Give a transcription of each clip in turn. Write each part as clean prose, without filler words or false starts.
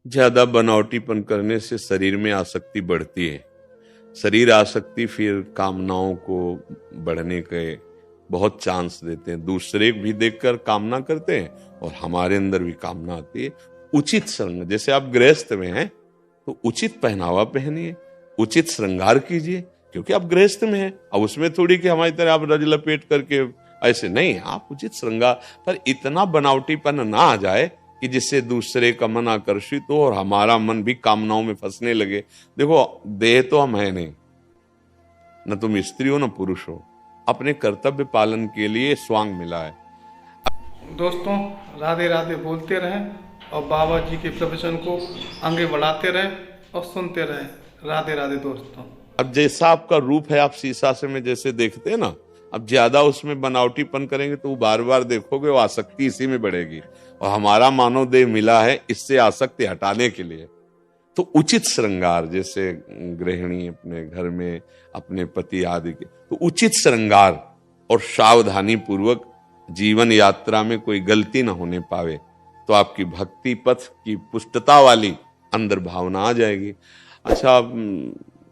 ज्यादा बनावटीपन करने से शरीर में आसक्ति बढ़ती है। शरीर आसक्ति फिर कामनाओं को बढ़ने के बहुत चांस देते हैं। दूसरे भी देखकर कामना करते हैं और हमारे अंदर भी कामना आती है। उचित श्रृंगार, जैसे आप गृहस्थ में हैं तो उचित पहनावा पहनिए, उचित श्रृंगार कीजिए, क्योंकि आप गृहस्थ में हैं। अब उसमें थोड़ी कि हमारी तरह आप रज लपेट करके ऐसे नहीं, आप उचित श्रृंगार, पर इतना बनावटीपन ना आ जाए कि जिससे दूसरे का मन आकर्षित हो और हमारा मन भी कामनाओं में फंसने लगे। देखो, देह तो हम है नहीं, न तुम स्त्री हो न पुरुष हो, अपने कर्तव्य पालन के लिए स्वांग मिला है। दोस्तों, राधे राधे बोलते रहें और बाबा जी के प्रवचन को आगे बढ़ाते रहें और सुनते रहें। राधे राधे दोस्तों। अब जैसा आपका रूप है, आप शीशा से में जैसे देखते हैं ना, अब ज्यादा उसमें बनावटीपन करेंगे तो बार बार देखोगे, वो आसक्ति इसी में बढ़ेगी। और हमारा मानव देह मिला है इससे आसक्ति हटाने के लिए। तो उचित श्रृंगार, जैसे गृहिणी अपने घर में अपने पति आदि के, तो उचित श्रृंगार और सावधानी पूर्वक जीवन यात्रा में कोई गलती ना होने पावे, तो आपकी भक्ति पथ की पुष्टता वाली अंदर भावना आ जाएगी। अच्छा,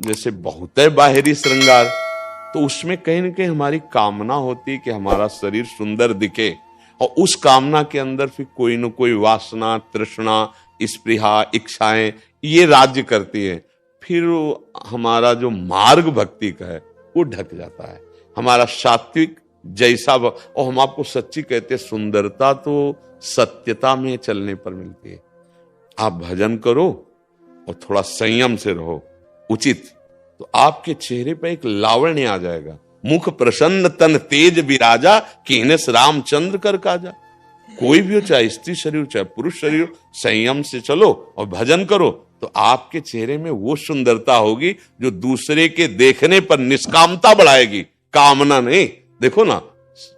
जैसे बहुत है बाहरी श्रृंगार, तो उसमें कहीं ना कहीं हमारी कामना होती है कि हमारा शरीर सुंदर दिखे, और उस कामना के अंदर फिर कोई न कोई वासना, तृष्णा, स्पृहा, इच्छाएं ये राज्य करती है। फिर हमारा जो मार्ग भक्ति का है वो ढक जाता है। हमारा सात्विक जैसा और हम आपको सच्ची कहते हैं, सुंदरता तो सत्यता में चलने पर मिलती है। आप भजन करो और थोड़ा संयम से रहो उचित, तो आपके चेहरे पर एक लावण्य आ जाएगा। मुख प्रसन्न तन तेज विराजा, कीनस रामचंद्र कर काजा। कोई भी हो, चाहे स्त्री शरीर हो चाहे पुरुष शरीर हो, संयम से चलो और भजन करो तो आपके चेहरे में वो सुंदरता होगी जो दूसरे के देखने पर निष्कामता बढ़ाएगी, कामना नहीं। देखो ना,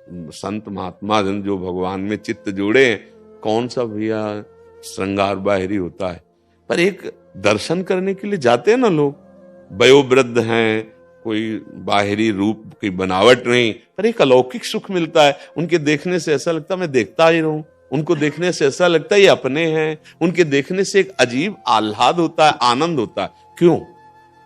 संत महात्मा जन जो भगवान में चित्त जोड़े हैं, कौन सा भैया श्रृंगार बाहरी होता है, पर एक दर्शन करने के लिए जाते हैं ना लोग, वयोवृद्ध हैं, कोई बाहरी रूप की बनावट नहीं, पर एक अलौकिक सुख मिलता है। उनके देखने से ऐसा लगता है मैं देखता ही रहूं, उनको देखने से ऐसा लगता है ये अपने हैं, उनके देखने से एक अजीब आह्लाद होता है, आनंद होता है। क्यों?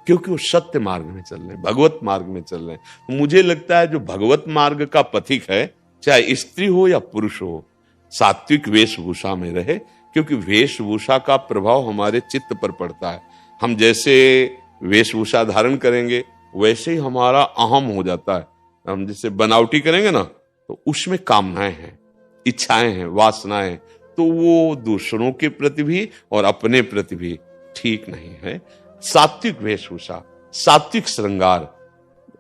क्योंकि वो सत्य मार्ग में चल रहे हैं, भगवत मार्ग में चल रहे हैं। तो मुझे लगता है जो भगवत मार्ग का पथिक है, चाहे स्त्री हो या पुरुष हो, सात्विक वेशभूषा में रहे, क्योंकि वेशभूषा का प्रभाव हमारे चित्त पर पड़ता है। हम जैसे वेशभूषा धारण करेंगे वैसे ही हमारा अहम हो जाता है। हम जैसे बनावटी करेंगे ना, तो उसमें कामनाएं हैं, इच्छाएं हैं, वासनाएं, तो वो दूसरों के प्रति भी और अपने प्रति भी ठीक नहीं है। सात्विक वेशभूषा, सात्विक श्रृंगार,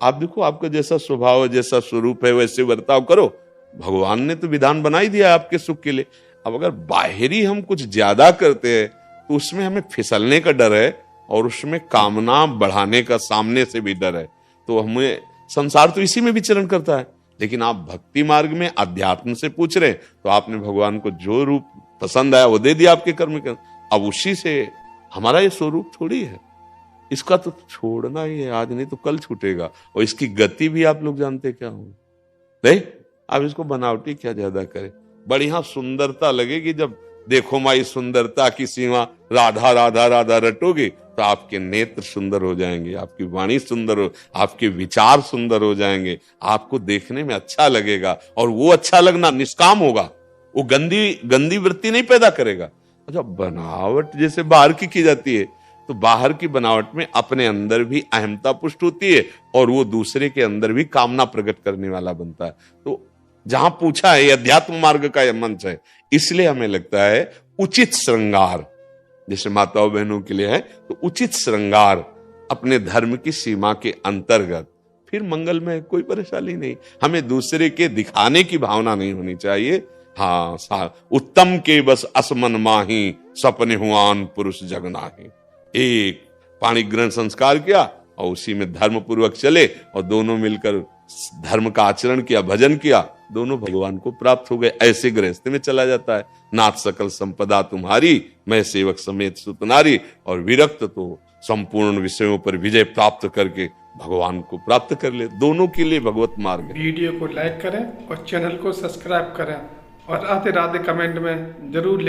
आप देखो आपका जैसा स्वभाव है, जैसा स्वरूप है, वैसे बर्ताव करो। भगवान ने तो विधान बना ही दिया है आपके सुख के लिए। अब अगर बाहरी हम कुछ ज्यादा करते हैं तो उसमें हमें फिसलने का डर है और उसमें कामना बढ़ाने का सामने से भी डर है। तो हमें संसार तो इसी में विचरण करता है। लेकिन आप भक्ति मार्ग में अध्यात्म से पूछ रहे हैं, तो आपने भगवान को जो रूप पसंद आया वो दे दिया आपके कर्म के। अब उसी से हमारा ये स्वरूप थोड़ी है, इसका तो छोड़ना ही है, आज नहीं तो कल छूटेगा। और इसकी गति भी आप लोग जानते क्या हो नहीं। आप इसको बनावटी क्या ज्यादा करें, बढ़िया सुंदरता लगेगी। जब देखो माई सुंदरता की सीमा, राधा राधा राधा रटोगे तो आपके नेत्र सुंदर हो जाएंगे, आपकी वाणी सुंदर हो, आपके विचार सुंदर हो जाएंगे, आपको देखने में अच्छा लगेगा। और वो अच्छा लगना निष्काम होगा, वो गंदी वृत्ति नहीं पैदा करेगा। अच्छा, बनावट जैसे बाहर की जाती है, तो बाहर की बनावट में अपने अंदर भी अहमता पुष्ट होती है और वो दूसरे के अंदर भी कामना प्रकट करने वाला बनता है। तो जहां पूछा है, अध्यात्म मार्ग का यह मंच है, इसलिए हमें लगता है उचित श्रृंगार जैसे माताओं बहनों के लिए है, तो उचित श्रृंगार अपने धर्म की सीमा के अंतर्गत, फिर मंगल में कोई परेशानी नहीं। हमें दूसरे के दिखाने की भावना नहीं होनी चाहिए। हाँ, उत्तम के बस असमन माही, सपने हुआन पुरुष जगनाही। एक पाणी ग्रहण संस्कार किया और उसी में धर्म पूर्वक चले और दोनों मिलकर धर्म का आचरण किया, भजन किया, दोनों भगवान को प्राप्त हो गए। ऐसे गृहस्थ में चला जाता है। नाथ सकल संपदा तुम्हारी, मैं सेवक समेत सुतनारी। और विरक्त तो संपूर्ण विषयों पर विजय प्राप्त करके भगवान को प्राप्त कर ले। दोनों के लिए भगवत मार्ग है। वीडियो को लाइक करें और चैनल को सब्सक्राइब करें और राधे राधे कमेंट में जरूर